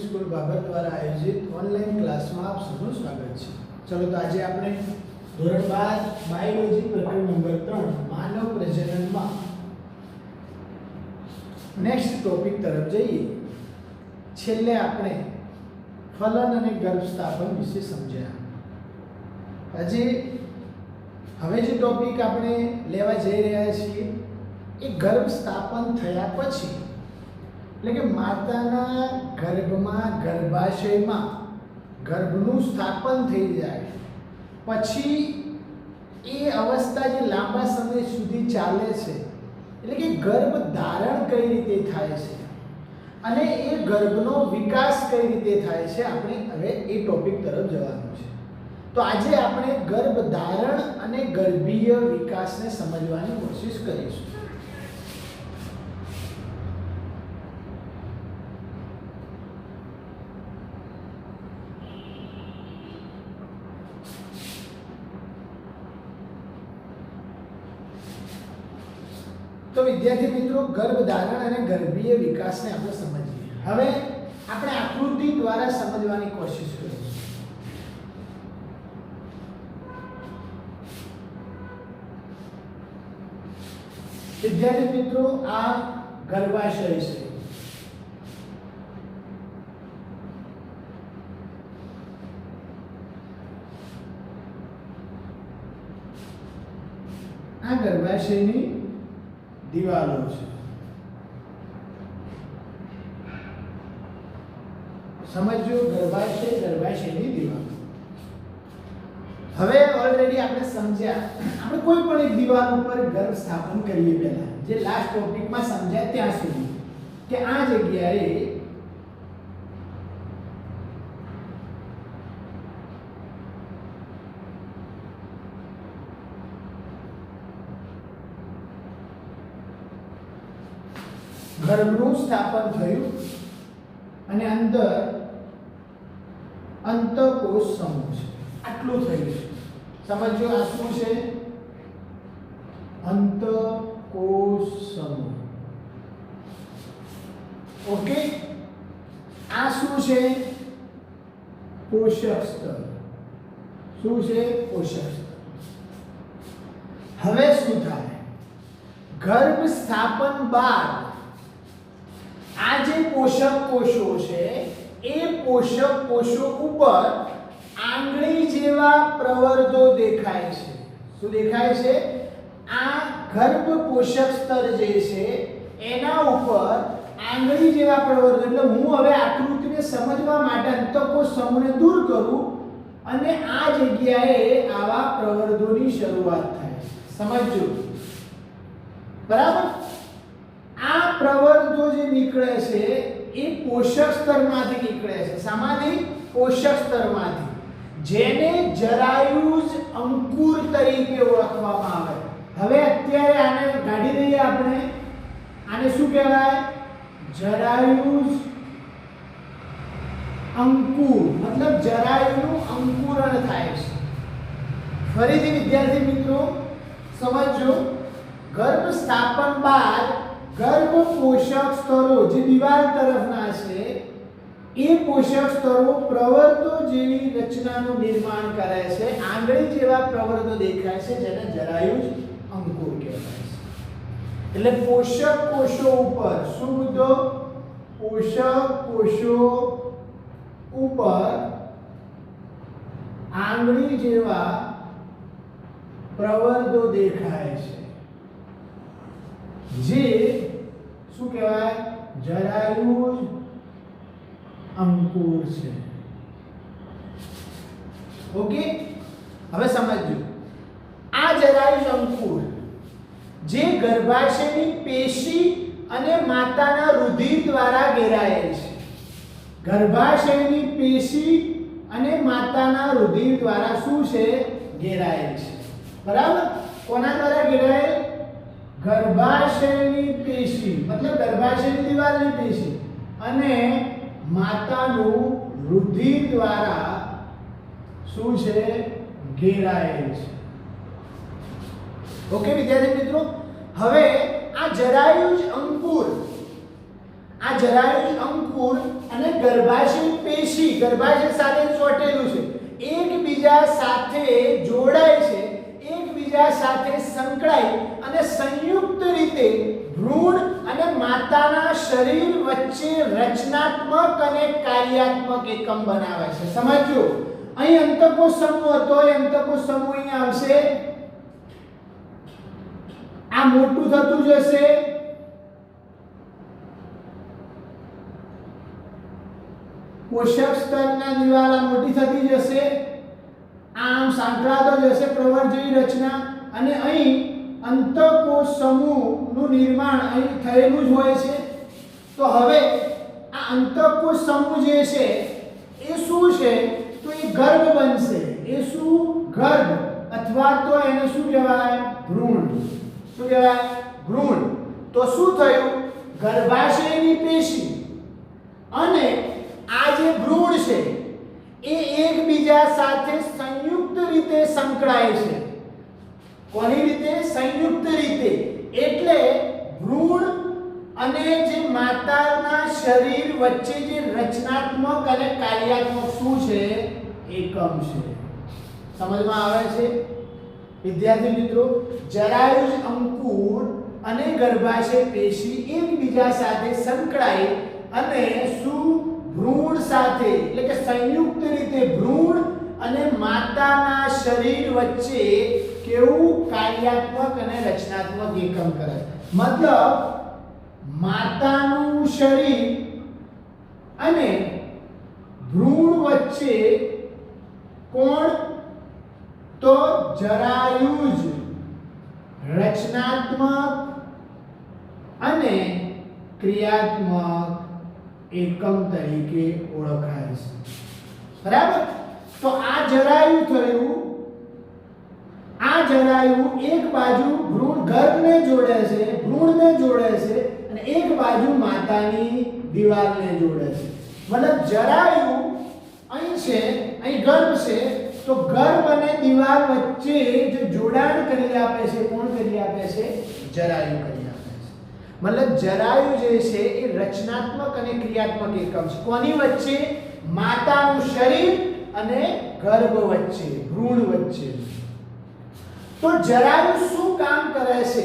School Babar द्वारा आयोजित online class में आप सबનું સ્વાગત છે। ચલો તો આજે આપણે ધોરણ 12 બાયોલોજી પ્રકરણ નંબર 3 માનવ પ્રજનનમાં નેક્સ્ટ ટોપિક તરફ જઈએ। છેલ્લે આપણે ફલન અને ગર્ભસ્થાપન વિશે સમજ્યા। હવે જે ટોપિક આપણે લેવા જઈ રહ્યા છીએ એ ગર્ભસ્થાપન થયા પછી એટલે કે માતાના ગર્ભમાં ગર્ભાશયમાં ગર્ભનું સ્થાપન થઈ જાય પછી એ અવસ્થા જે લાંબા સમય સુધી ચાલે છે એટલે કે ગર્ભ ધારણ કઈ રીતે થાય છે અને એ ગર્ભનો વિકાસ કઈ રીતે થાય છે આપણે હવે એ ટોપિક તરફ જવાનું છે। તો આજે આપણે ગર્ભ ધારણ અને ગર્ભીય વિકાસને સમજવાની કોશિશ કરીશું। तो विद्यार्थी मित्रों गर्भधारण અને ગર્ભીય વિકાસને આપણે સમજીએ। હવે આપણે આકૃતિ દ્વારા સમજવાની કોશિશ કરીશું। विद्यार्थी मित्रों आ गर्भाशय છે। આ ગર્ભાશયની દિવાલો છે। સમજો ગર્ભાશયની દિવાલો। હવે ઓલરેડી આપણે સમજ્યા આપણે કોઈ પણ એક દિવાલ ઉપર ગર્ભ સ્થાપન કરીએ પહેલા જે લાસ્ટ ટોપિકમાં સમજ્યા ત્યાં સુધી કે આ જગ્યાએ ગર્ભનું સ્થાપન થયું અને અંદર અંતઃકોશ સમૂહ છે। આટલું થયું છે। સમજો આ શું છે? અંતઃકોશ સમૂહ। ઓકે, આ શું છે? પોષક સ્તર। શું છે? પોષક સ્તર। હવે શું થાય? ગર્ભ સ્થાપન બાદ આ જે પોષક કોષો છે એ પોષક કોષો ઉપર આંગળી જેવા પ્રવર્ધો દેખાય છે। શું દેખાય છે? આ ગર્ભ પોષક સ્તર જે છે એના ઉપર આંગળી જેવા પ્રવર્ધો એટલે હું હવે આકૃતિને સમજવા માટે અંતઃકોશ સમૂહને દૂર કરું અને આ જગ્યાએ આવા પ્રવર્ધોની શરૂઆત થાય છે। સમજો બરાબર? આ પ્રવર્ધો જે નીકળે છે એ પોષક સ્તરમાંથી નીકળે છે। સામાન્ય પોષક સ્તરમાંથી જેને જરાયુજ અંકુર તરીકે ઓળખવામાં આવે। હવે અત્યારે આને કાઢી દઈએ આપણે। આને શું કહેવાય? જરાયુજ અંકુર मतलब જરાયુનું અંકુરણ થાય છે। ફરીથી વિદ્યાર્થી મિત્રો સમજો ગર્ભ સ્થાપન બાદ गर्भ पोषक स्तरों જે દિવાલ તરફના છે એ પોષક સ્તરો પ્રવર્ધો જેવી રચનાનું નિર્માણ કરે છે। આંગળી જેવા પ્રવર્ધો દેખાય છે જેને જરાયુજ અંકુર કહેવાય છે। એટલે પોષક કોષો ઉપર શું મુદ્દો? પોષક કોષો ઉપર આંગળી જેવા પ્રવર્ધો દેખાય છે જે શું કહેવાય? જરાયુજ અંકુર છે। ઓકે, હવે સમજો આ જરાયુજ અંકુર જે ગર્ભાશયની પેશી અને માતાના રુધિર દ્વારા ઘેરાયેલ છે। ગર્ભાશયની પેશી અને માતાના રુધિર દ્વારા શું છે? ઘેરાયેલ છે। બરાબર? કોના દ્વારા ઘેરાયેલ? गर्भाशयनी पेशी मतलब गर्भाशयनी दीवालनी पेशी અને માતાનું રુધિર દ્વારા શું છે? ઘેરાયેલ છે। ઓકે વિદ્યાર્થી મિત્રો, હવે આ જરાયુજ અંકુર આ જરાયુજ અંકુર અને ગર્ભાશય પેશી, ગર્ભાશય સાથે ચોંટેલું છે, એકબીજા સાથે જોડાય છે, એકબીજા સાથે સંકળાય અને સંયુક્ત રીતે ભ્રૂણ અને માતાના શરીર વચ્ચે રચનાત્મક અને કાર્યાત્મક એકમ બનાવે છે. સમજો, અહીં અંતકોષ સમૂહ હતો, એ અંતકોષ સમૂહ અહીં આવશે, આ મોટું થતું જશે, પોષક સ્તરના દિવાલ આ મોટી થતી જશે, આમ સાંકળાતો જશે પ્રવર જેવી રચના, અને અહીં અંતકોષ સમૂહનું નિર્માણ અહીં થયેલું જ હોય છે. તો હવે આ અંતકોષ સમૂહ જે છે એ શું છે? તો એ ગર્ભ બનશે. એ શું? ગર્ભ, અથવા તો એને શું કહેવાય? ભ્રૂણ. શું કહેવાય? ભ્રૂણ. તો શું થયું? ગર્ભાશયની પેશી અને આ જે ભ્રૂણ છે એ એકબીજા સાથે સંયુક્ત રીતે સંકળાય છે. કોની રીતે? સંયુક્ત રીતે. એટલે ભ્રૂણ અને જે માતાના શરીર વચ્ચે જે રચનાત્મક અને કાર્યાત્મક શું છે? એકમ છે. સમજમાં આવે છે વિદ્યાર્થી મિત્રો? જરાયુજ અંકુર અને ગર્ભાશય પેશી એકબીજા સાથે સંકળાય અને શું? ભ્રૂણ સાથે, એટલે કે સંયુક્ત રીતે ભ્રૂણ અને માતાના શરીર વચ્ચે કેવું? કાર્યાત્મક અને રચનાત્મક એકમ કરે. મતલબ માતાનું શરીર અને ભ્રૂણ વચ્ચે કોણ? તો જરાયુજ રચનાત્મક અને ક્રિયાત્મક એકમ તરીકે ઓળખાય છે. બરાબર? તો આ જરાયુ થયું, આ જરાયુ એક બાજુ ભ્રૂણ ગર્ભને જોડે છે, ભ્રૂણને જોડે છે, અને એક બાજુ માતાની દિવાલને જોડે છે. મતલબ જરાયુ અહીં છે, અહીં ગર્ભ છે, તો ગર્ભ અને દિવાલ વચ્ચે જે જોડાણ કરી આપે છે, કોણ કરી આપે છે? જરાયુ કરી આપે છે. મતલબ જરાયુ જે છે એ રચનાત્મક અને ક્રિયાત્મક એકમ છે. કોની વચ્ચે? માતાનું શરીર અને ગર્ભ વચ્ચે, ભ્રૂણ વચ્ચે. તો જરાયુ શું કામ કરે છે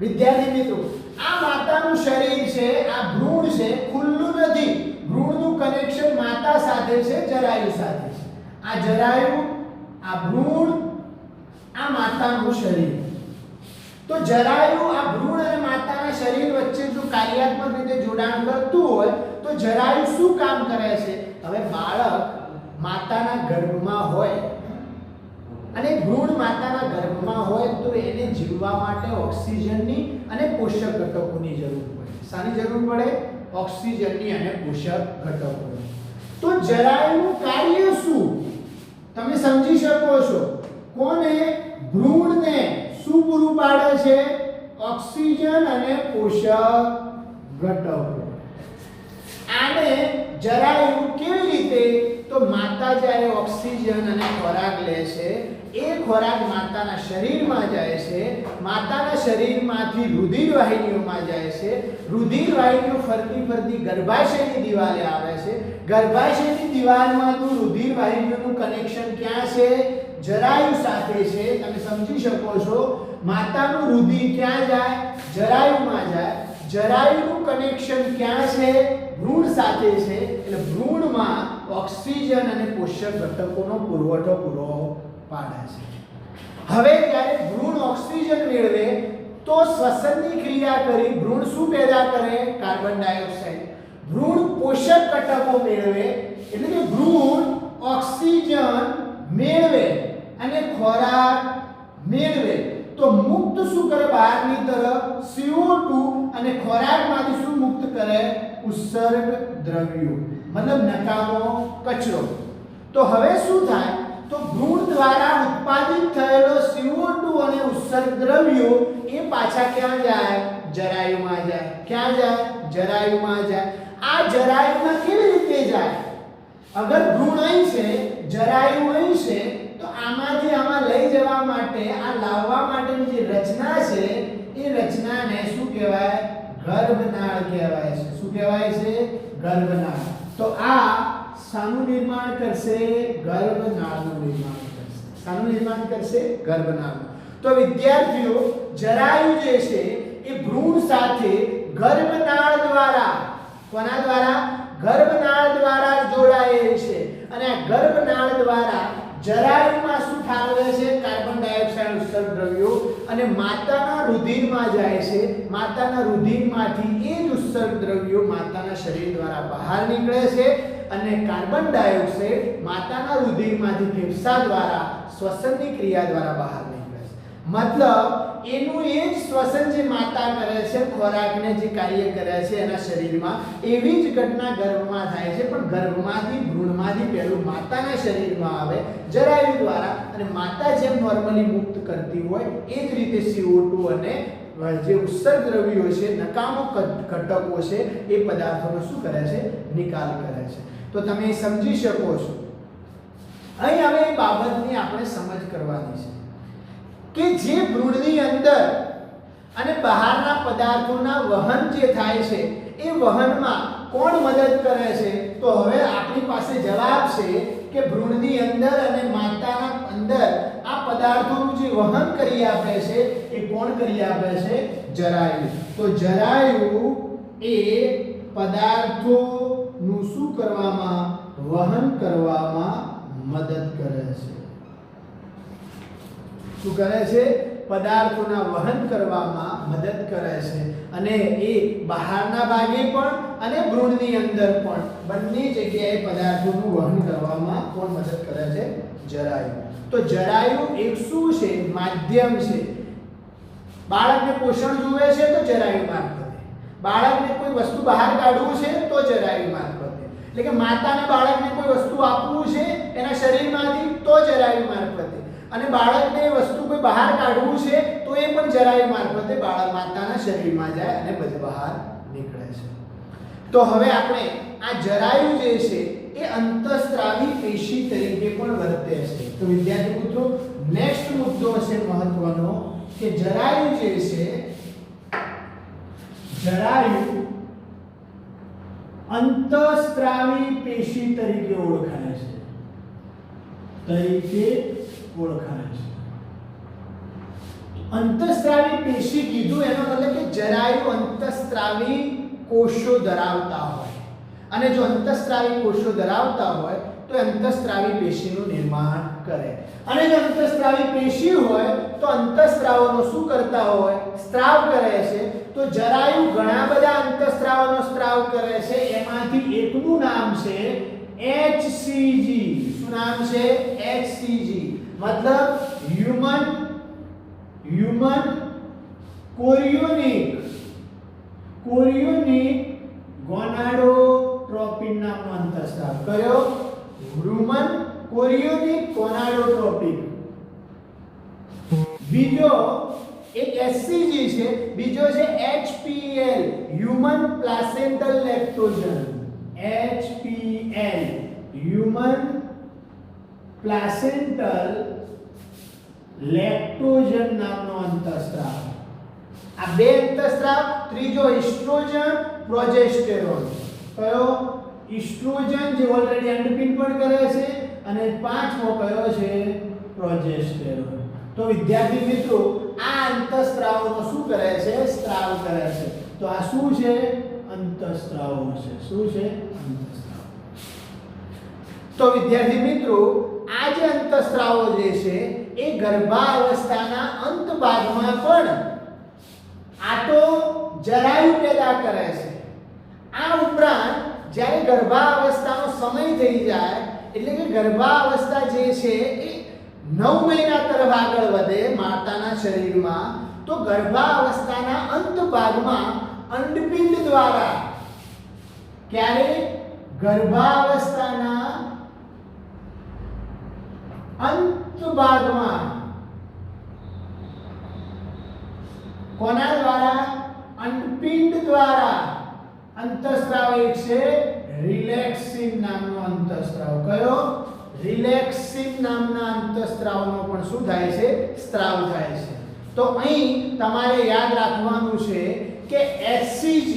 વિદ્યાર્થી મિત્રો? આ માતાનું શરીર છે, આ ભ્રૂણ છે, ખુલ્લું નથી. ભ્રૂણનું કનેક્શન માતા સાથે છે, જરાયુ સાથે છે. આ જરાયુ, આ ભ્રૂણ, આ માતાનું શરીર. તો જરાયુ આ ભ્રૂણ અને માતાના શરીર વચ્ચે જો કાર્યાત્મક રીતે જોડાણ કરતું હોય તો જરાયુ શું કામ કરે છે? હવે બાળક માતાના ગર્ભમાં હોય અને ભ્રૂણ માતાના ગર્ભમાં હોય તો એને જીવવા માટે ઓક્સિજનની અને પોષક ઘટકોની જરૂર પડે. શાની જરૂર પડે? ઓક્સિજનની અને પોષક ઘટકોની. તો જરાયુનું કાર્ય શું? તમે સમજી શકો છો. કોને? ભ્રૂણને શું પૂરું પાડે છે? ઓક્સિજન અને પોષક ઘટકો. આને જરાયુ કેવી રીતે? તો માતા જ્યારે ઓક્સિજન અને ખોરાક લે છે, એ ખોરાક માતાના શરીરમાં જાય છે, માતાના શરીરમાંથી રુધિર વાહિનીઓમાં જાય છે, રુધિર વાહિનીઓ ફરતી ફરતી ગર્ભાશયની દિવાલે આવે છે, ગર્ભાશયની દિવાલમાંનું રુધિર વાહિનીઓનું કનેક્શન ક્યાં છે? જરાયુ સાથે છે. તમે સમજી શકો છો. માતાનું રુધિર ક્યાં જાય? જરાયુમાં જાય. જરાયુનું કનેક્શન ક્યાં છે? ભ્રૂણ સાથે છે. એટલે ભ્રૂણમાં ઓક્સિજન અને પોષક ઘટકોનો પુરવઠો પૂરો પાડે છે. હવે જ્યારે ભ્રૂણ ઓક્સિજન મેળવે તો શ્વસનની ક્રિયા કરી ભ્રૂણ શું પેદા કરે? Carbon dioxide. ભ્રૂણ પોષક ઘટકો મેળવે, એટલે કે ભ્રૂણ ઓક્સિજન મેળવે અને ખોરાક મેળવે તો મુક્ત શું કરે? બહારની તરફ CO2 અને ખોરાકમાંથી શું મુક્ત કરે? ઉત્સર્ગ દ્રવ્યો, મતલબ નકામો કચરો. તો હવે શું થાય? તો ભ્રૂણ દ્વારા ઉત્પાદિત થયેલો CO2 અને ઉત્સર્ગ દ્રવ્યો એ પાછા ક્યાં જાય? જરાયુમાં જાય. ક્યાં જાય? જરાયુમાં જાય. આ જરાયુમાં કેવી રીતે જાય? અગર ભ્રૂણ અહીં છે, જરાયુ અહીં છે, તો આમાંથી આમાં લઈ જવા માટે, આ લાવવા માટેની જે રચના છે એ રચનાને શું કહેવાય? ગર્ભનાળ કહેવાય છે. શું કહેવાય છે? ગર્ભનાળ. તો આ શાનું નિર્માણ કરશે? ગર્ભનાળનું નિર્માણ કરશે. શાનું નિર્માણ કરશે? ગર્ભનાળનું. તો વિદ્યાર્થીઓ, જરાયુ જે છે એ ભ્રૂણ સાથે ગર્ભનાળ દ્વારા, કોના દ્વારા? ગર્ભનાળ દ્વારા જોડાયેલ છે. અને આ ગર્ભનાળ દ્વારા જરાયુમાં શું ઠાલવે છે? કાર્બન ડાયોક્સાઇડ ઉત્સર્ગ દ્રવ્યો, અને માતાના રુધિરમાં જાય છે. માતાના રુધિરમાંથી એ જ ઉત્સર્ગ દ્રવ્યો માતાના શરીર દ્વારા બહાર નીકળે છે, અને કાર્બન ડાયોક્સાઇડ માતાના રુધિરમાંથી ફેફસા દ્વારા શ્વસનની ક્રિયા દ્વારા બહાર નીકળે છે. મતલબ એનું એ જ શ્વસન જે માતા કરે છે, ખોરાકને જે કાર્ય કરે છે એના શરીરમાં, એવી જ ઘટના ગર્ભમાં થાય છે. પણ ગર્ભમાંથી, ભ્રૂણમાંથી પહેલું માતાના શરીરમાં આવે જરાયુ દ્વારા, અને માતા જેમ નોર્મલી મુક્ત કરતી હોય એ જ રીતે CO2 અને જે ઉત્સર્ગ દ્રવ્યો છે, નકામો ઘટકો છે, એ પદાર્થોનો શું કરે છે? નિકાલ કરે છે. તો તમે સમજી શકો છો. અહીં હવે એ બાબતની આપણે સમજ કરવાની છે કે જે ભ્રૂણની અંદર અને બહારના પદાર્થોના વહન જે થાય છે એ વહનમાં કોણ મદદ કરે છે? તો હવે આપણી પાસે જવાબ છે કે ભ્રૂણની અંદર અને માતાના અંદર આ પદાર્થોનું જે વહન કરી આપે છે એ કોણ કરી આપે છે? જરાયુ. તો જરાયુ એ પદાર્થોનું શું કરવામાં? વહન કરવામાં મદદ કરે છે. શું કરે છે? પદાર્થોના વહન કરવામાં મદદ કરે છે. અને એ બહારના ભાગે પણ અને ભ્રૂણની અંદર પણ બંને જગ્યાએ પદાર્થોનું વહન કરવામાં કોણ મદદ કરે છે? જરાયુ. તો જરાયુ એક શું છે? માધ્યમ છે. બાળકને પોષણ જોઈએ છે તો જરાયુ મારફતે, બાળકને કોઈ વસ્તુ બહાર કાઢવું છે તો જરાયુ મારફતે, એટલે કે માતાને બાળકને કોઈ વસ્તુ આપવું છે એના શરીરમાંથી તો જરાયુ મારફતે, અને બાળકને એ વસ્તુ કોઈ બહાર કાઢવું છે તો એ પણ જરાયુ મારફતે બાળક માતાના શરીરમાં જાય અને બધે બહાર નીકળે છે. તો હવે આપણે આ જરાયુ જે છે એ અંતઃસ્ત્રાવી પેશી તરીકે પણ વર્તે છે. તો વિદ્યાર્થી મિત્રો, નેક્સ્ટ મુદ્દો છે મહત્વનો કે જરાયુ જે છે, જરાયુ અંતઃસ્ત્રાવી પેશી તરીકે ઓળખાય છે. અંતઃસ્ત્રાવી પેશી કીધું એનો મતલબ કે જરાયુ અંતઃસ્ત્રાવી કોષો ધરાવતા હોય, અને જો અંતઃસ્ત્રાવી કોષો ધરાવતા હોય તો અંતઃસ્ત્રાવી પેશીનું નિર્માણ કરે. અને જો અંતઃસ્ત્રાવી પેશી હોય તો અંતઃસ્ત્રાવોનો શું કરતા હોય? સ્ત્રાવ કરે છે. તો જરાયુ ઘણા બધા અંતઃસ્ત્રાવોનો સ્ત્રાવ કરે છે. એમાંથી એકનું નામ છે HCG. શું નામ છે? HCG. મતલબ હ્યુમન કોરિયોનિક ગોનાડોટ્રોપિન નામનો અંતઃસ્ત્રાવ. કયો? Human કોરિયોનિક gonadotropin. બીજો એક HCG છે, બીજો છે HPL, હ્યુમન પ્લાસેન્ટલ લેક્ટોજન. HPL, હ્યુમન પ્લાસેન્ટલ લેક્ટોજન નામનો અંતઃસ્ત્રાવ. આ બે અંતઃસ્ત્રાવ. ત્રીજો ઇસ્ટ્રોજન, પ્રોજેસ્ટેરોન. કયો? ઇસ્ટ્રોજન જે ઓલરેડી અંડપિંડ પણ કરે છે, અને પાંચમો કયો છે? પ્રોજેસ્ટેરોન. તો વિદ્યાર્થી મિત્રો, આ અંતઃસ્ત્રાવોનો શું કરે છે? સ્ત્રાવ કરે છે. તો આ શું છે? અંતઃસ્ત્રાવો છે. શું છે? અંતઃસ્ત્રાવ. તો વિદ્યાર્થી મિત્રો, આ જે અંતઃસ્ત્રાવો જે છે એ ગર્ભાવસ્થાના અંત ભાગમાં પણ આ તો જરાયુ પેદા કરે છે. આ ઉપરાંત જ્યારે ગર્ભાવસ્થાનો સમય થઈ જાય, એટલે કે ગર્ભાવસ્થા જે છે એ 9 મહિના તરફ આગળ વધે માતાના શરીરમાં, તો ગર્ભાવસ્થાના અંત ભાગમાં અંડપિંડ દ્વારા, ક્યારે? ગર્ભાવસ્થાના અંત ભાગમાં કોના દ્વારા? અંડપિંડ દ્વારા અંતઃસ્ત્રાવ એક છે રિલેક્સિન નામનો અંતઃસ્ત્રાવ. કયો? રિલેક્સિન નામના અંતઃસ્ત્રાવનો પણ શું થાય છે? સ્ત્રાવ થાય છે. તો અહીં તમારે યાદ રાખવાનું છે કે HCG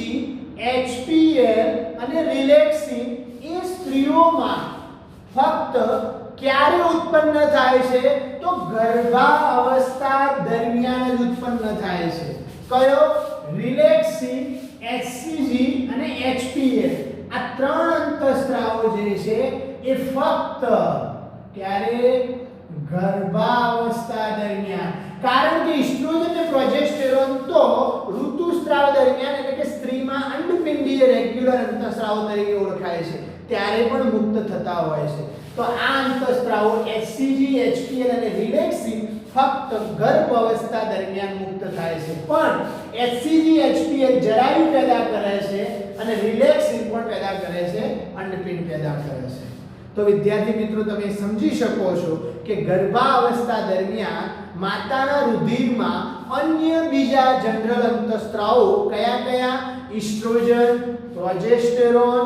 HPL અને રિલેક્સિન એ સ્ત્રીઓમાં ફક્ત ક્યારે ઉત્પન્ન થાય છે તો ગર્ભાવસ્થા દરમિયાન જ ઉત્પન્ન થાય છે. કયો? રિલેક્સિન, HCG અને HPL. આ ત્રણ અંતઃસ્ત્રાવો જે છે એ ફક્ત ક્યારે? ગર્ભાવસ્થા દરમિયાન. કારણ કે ઇસ્ટ્રોજન અને પ્રોજેસ્ટેરોન તો ઋતુસ્રાવ દરમિયાન એટલે કે સ્ત્રીમાં અંડપિંડીય રેગ્યુલર અંતઃસ્રાવો તરીકે ઓળખાય છે ત્યારે પણ મુક્ત થતા હોય છે. તો આ અંતઃસ્રાવો HCG, HPL અને રિલેક્સિન ફક્ત ગર્ભ અવસ્થા દરમિયાન મુક્ત થાય છે. પણ HCG, HPL જરાયુ પેદા કરે છે અને રિલેક્સિન પણ પેદા કરે છે, અંડપિંડ પેદા કરે છે. તો વિદ્યાર્થી મિત્રો તમે સમજી શકો છો કે ગર્ભાવસ્થા દરમિયાન માતાના રુધિરમાં અન્ય બીજા જનરલ અંતઃસ્ત્રાવો કયા? ઇસ્ટ્રોજન, પ્રોજેસ્ટેરોન,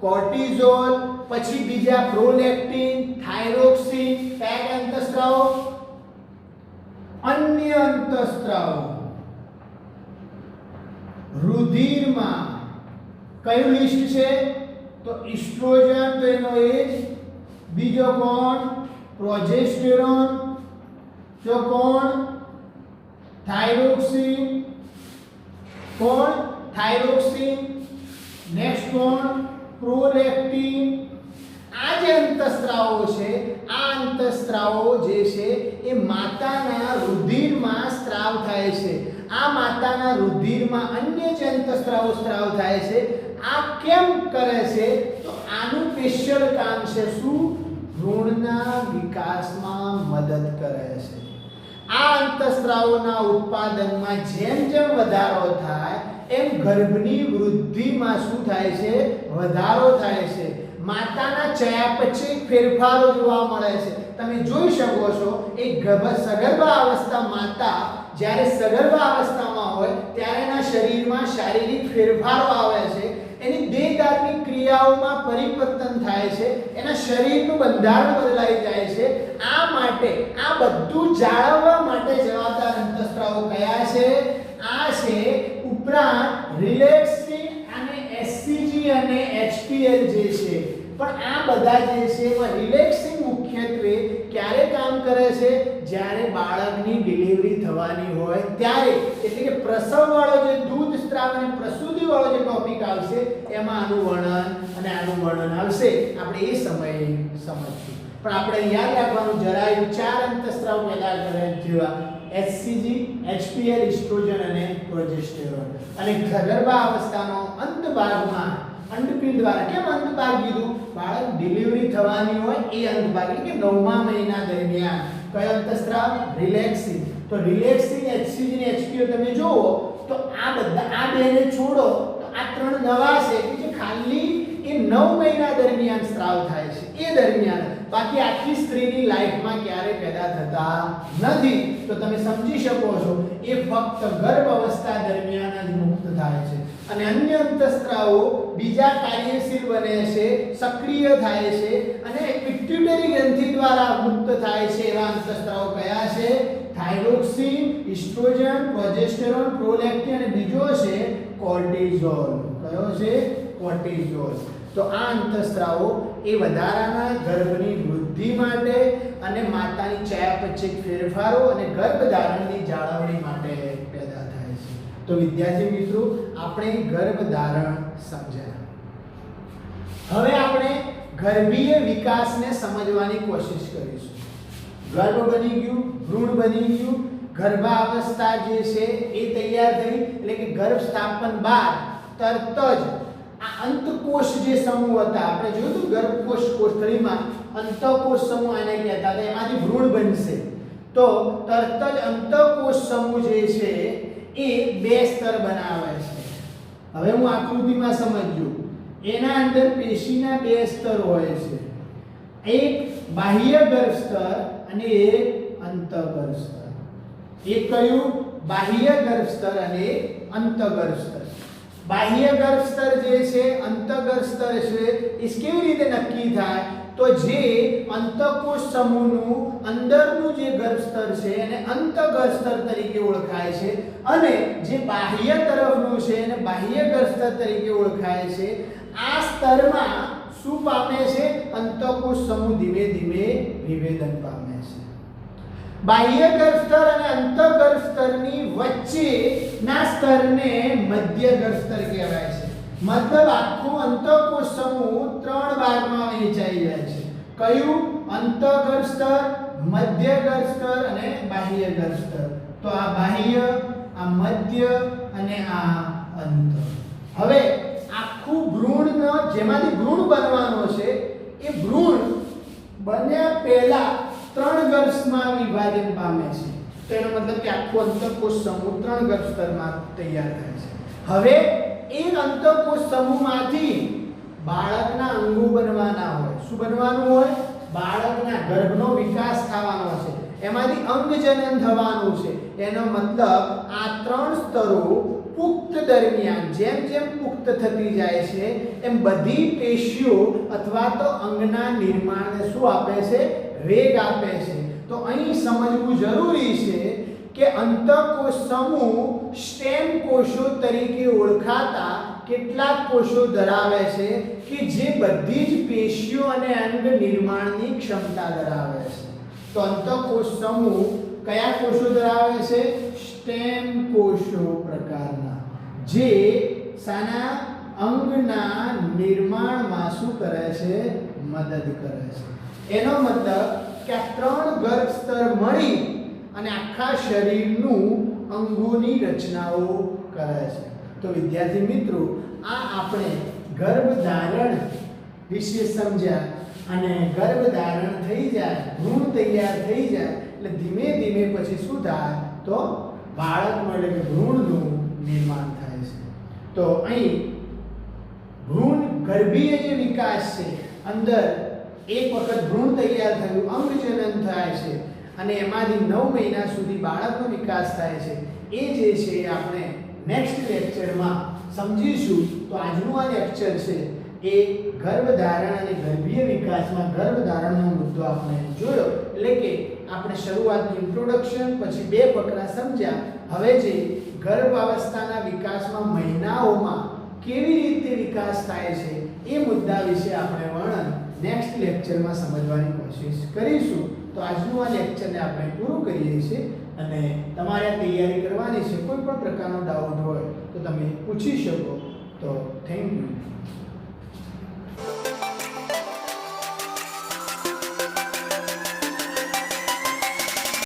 કોર્ટિઝોલ, પછી બીજા પ્રોલેક્ટિન, થાઇરોક્સિન, કયા અંતઃસ્ત્રાવો? અન્ય અંતઃસ્ત્રાવો રુધિરમાં કયું લિસ્ટ છે? તો ઇસ્ટ્રોજન, તો એનો એ જ. બીજો કોણ? પ્રોજેસ્ટેરોન. જો કોણ? થાઇરોક્સિન. કોણ? થાઇરોક્સિન. નેક્સ્ટ કોણ? પ્રોલેક્ટિન. આ જે અંતઃસ્ત્રાવો છે આ અંતઃસ્ત્રાવો જે છે એ માતાના રુધિરમાં સ્ત્રાવ થાય છે. આ માતાના રુધિરમાં અન્ય જે અંતઃસ્ત્રાવો સ્ત્રાવ થાય છે આ કેમ કરે છે? તો આનું સ્પેશિયલ કામ છે શું? ભ્રૂણના વિકાસમાં મદદ કરે છે. આ અંતઃસ્ત્રાવોના ઉત્પાદનમાં જેમ જેમ વધારો થાય એમ ગર્ભની વૃદ્ધિમાં શું થાય છે? વધારો થાય છે. માતાના ચયાપચય ફેરફારો જોવા મળે છે. તમે જોઈ શકો છો એક સગર્ભાવસ્થા માતા જ્યારે સગર્ભાવસ્થામાં હોય ત્યારે એના શરીરમાં શારીરિક ફેરફારો આવે છે. એની દેહધાર્મિક ક્રિયાઓમાં પરિવર્તન થાય છે. એના શરીરનું બંધારણ બદલાઈ જાય છે. આ માટે આ બધું જાળવવા માટે જવાબદાર અંતઃસ્ત્રાવો કયા છે? આ છે ઉપરાંત રિલેક્સિન અને HCG અને HPL જે છે. પણ આ બધા જે છે એમાં રિલેક્સિન મુખ્યત્વે ક્યારે કામ કરે છે? જ્યારે બાળકની ડિલિવરી થવાની હોય ત્યારે. એટલે કે પ્રસવવાળો જે દૂધ સ્ત્રાવ અને પ્રસૂતિવાળો જે ટોપિક આવશે એમાં આનું વર્ણન આવશે. આપણે એ સમયે સમજીશું. પણ આપણે યાદ રાખવાનું જરાયુ ચાર અંતઃસ્ત્રાવ પેદા કરે જેવા HCG, HPL, ઇસ્ટ્રોજન અને પ્રોજેસ્ટેરોન. અને ગર્ભાવસ્થાનો અંત ભાગમાં અંડપિંડ દ્વારા. કેમ અંત ભાગ કીધું? બાળક ડિલિવરી થવાની હોય એ અંત ભાગ. એટલે કે 9મા મહિના દરમિયાન કયો અંતઃસ્ત્રાવ? રિલેક્સિન. તો રિલેક્સિન, HCG અને HPL તમે જુઓ તો આ બધા આ બેને છોડો તો આ ત્રણ નવા છે કે જે ખાલી એ 9 મહિના દરમિયાન સ્ત્રાવ થાય છે એ દરમિયાન. બાકી આખી સ્ત્રીની લાઈફમાં ક્યારે પેદા થતા નથી. તો તમે સમજી શકો છો એ ફક્ત ગર્ભ અવસ્થા દરમિયાન જ મુક્ત થાય છે. અને અન્ય અંતઃસ્ત્રાવો બીજા કાર્યશીલ બને છે, સક્રિય થાય છે અને પિટ્યુટરી ગ્રંથિ દ્વારા મુક્ત થાય છે. એવા અંતઃસ્ત્રાવો કયા છે? થાઇરોક્સિન, ઇસ્ટ્રોજન, પ્રોજેસ્ટેરોન, પ્રોલેક્ટિન અને બીજો છે કોર્ટિઝોલ. કયો છે? કોર્ટિઝોલ. તો આ અંતઃસ્ત્રાવો એ વધારાના ગર્ભની વૃદ્ધિ માટે અને માતાની ચયાપચય ફેરફારો અને ગર્ભધારણની જાળવણી માટે પેદા થાય છે. તો વિદ્યાર્થી મિત્રો આપણે ગર્ભધારણ સમજ્યા. હવે આપણે ગર્ભીય વિકાસને સમજવાની કોશિશ કરીશું. ગર્ભ બની ગયું, ભ્રૂણ બની ગયું, ગર્ભાવસ્થા જે છે એ તૈયાર થઈ. એટલે કે ગર્ભ સ્થાપન બાદ તરત જ આ અંતકોષ જે સમૂહ હતા આપણે જોયું હતું ગર્ભકોષ કોથળીમાં અંતકોષ સમૂહ આને કહેતા હતા. એમાંથી ભ્રૂણ બનશે તો તરત જ અંતકોષ સમૂહ જે છે એ બે સ્તર બનાવે છે. હવે હું આકૃતિમાં સમજજો. એના અંદર પેશીના બે સ્તર હોય છે. એક બાહ્ય ગર્ભ સ્તર અને એક અંતઃગર્ભ સ્તર. એક કયું? બાહ્ય ગર્ભ સ્તર અને અંતઃગર્ભ સ્તર. બાહ્ય ગર્ભ સ્તર જે છે અંતઃગર્ભ સ્તર છે એ કેવી રીતે નક્કી થાય? તો જે અંતઃકોશ સમૂહનું અંદરનું જે ગર્ભસ્તર છે એને અંતઃગર્ભસ્તર તરીકે ઓળખાય છે અને જે બાહ્ય તરફનું છે એને બાહ્ય ગર્ભસ્તર તરીકે ઓળખાય છે. આ સ્તરમાં શું પામે છે? અંતઃકોશ સમૂહ ધીમે ધીમે વિભેદન પામે છે. બાહ્ય ગર્ભસ્તર અને અંતઃગર્ભસ્તરની વચ્ચેના સ્તરને મધ્ય ગર્ભસ્તર કહેવાય છે. મતલબ આખો અંતઃકોશ સમૂહ 3 ભાગમાં વહેંચાઈ જાય છે. કયું? અંતઃગર્ભસ્તર, મધ્ય ગર્ભસ્તર અને બાહ્ય ગર્ભસ્તર. તો આ બાહ્ય, આ મધ્ય અને આ અંત. હવે આખું ભ્રૂણનો જેમાંથી ભ્રૂણ બનવાનો છે એ ભ્રૂણ બન્યા પહેલા 3 ગર્ભમાં વિભાજન પામે છે. તો એનો મતલબ કે આખો અંતઃકોશ સમૂહ 3 ગર્ભસ્તરમાં તૈયાર થાય છે. હવે એ અંતઃકોશ સમૂહમાંથી બાળકના અંગો બનવાના હોય. શું બનવાનું હોય? બાળકના ગર્ભનો વિકાસ થવાનો છે. એમાંથી અંગજનન થવાનું છે. એનો મતલબ આ 3 સ્તરો પુખ્ત દરમિયાન જેમ જેમ પુખ્ત થતી જાય છે એમ બધી પેશીઓ અથવા તો અંગના નિર્માણને શું આપે છે? વેગ આપે છે. તો અહીં સમજવું જરૂરી છે કે અંતઃકોશ સમૂહ સ્ટેમ કોષો તરીકે ઓળખાતા કેટલાક કોષો ધરાવે છે કે જે બધી જ પેશીઓ અને અંગ નિર્માણની ક્ષમતા ધરાવે છે. તો અંતઃકોશ સમૂહ કયા કોષો ધરાવે છે? સ્ટેમ કોષો પ્રકારના, જે સાના અંગના નિર્માણમાં શું કરે છે? મદદ કરે છે. એનો મતલબ કે આ 3 ગર્ભ સ્તર મળી અને આખા શરીરનું અંગોની રચનાઓ કરે છે. તો વિદ્યાર્થી મિત્રો, આ આપણે ગર્ભધારણ વિશે સમજ્યા. અને ગર્ભધારણ થઈ જાય, ભ્રૂણ તૈયાર થઈ જાય એટલે ધીમે ધીમે પછી શું થાય? તો બાળકનું એટલે કે ભ્રૂણનું નિર્માણ થાય છે. તો અહીં ભ્રૂણ ગર્ભીય જે વિકાસ છે, અંદર એક વખત ભ્રૂણ તૈયાર થયું, અંગજનન થાય છે અને એમાંથી 9 મહિના સુધી બાળકનો વિકાસ થાય છે. એ જે છે આપણે નેક્સ્ટ લેક્ચરમાં સમજીશું. તો આજનું આ લેક્ચર છે એ ગર્ભધારણ અને ગર્ભીય વિકાસમાં ગર્ભધારણનો મુદ્દો આપણે જોયો. એટલે કે આપણે શરૂઆતની ઇન્ટ્રોડક્શન, પછી 2 ફકરા સમજ્યા. હવે જે ગર્ભાવસ્થાના વિકાસમાં મહિનાઓમાં કેવી રીતે વિકાસ થાય છે એ મુદ્દા વિશે આપણે વર્ણન નેક્સ્ટ લેક્ચરમાં સમજવાની કોશિશ કરીશું. તો આજનું આ લેક્ચરને આપણે પૂરું કરીએ છીએ અને તમારે તૈયારી કરવાની છે. કોઈ પણ પ્રકારનો ડાઉટ હોય તો તમે પૂછી શકો. તો થેન્ક યુ.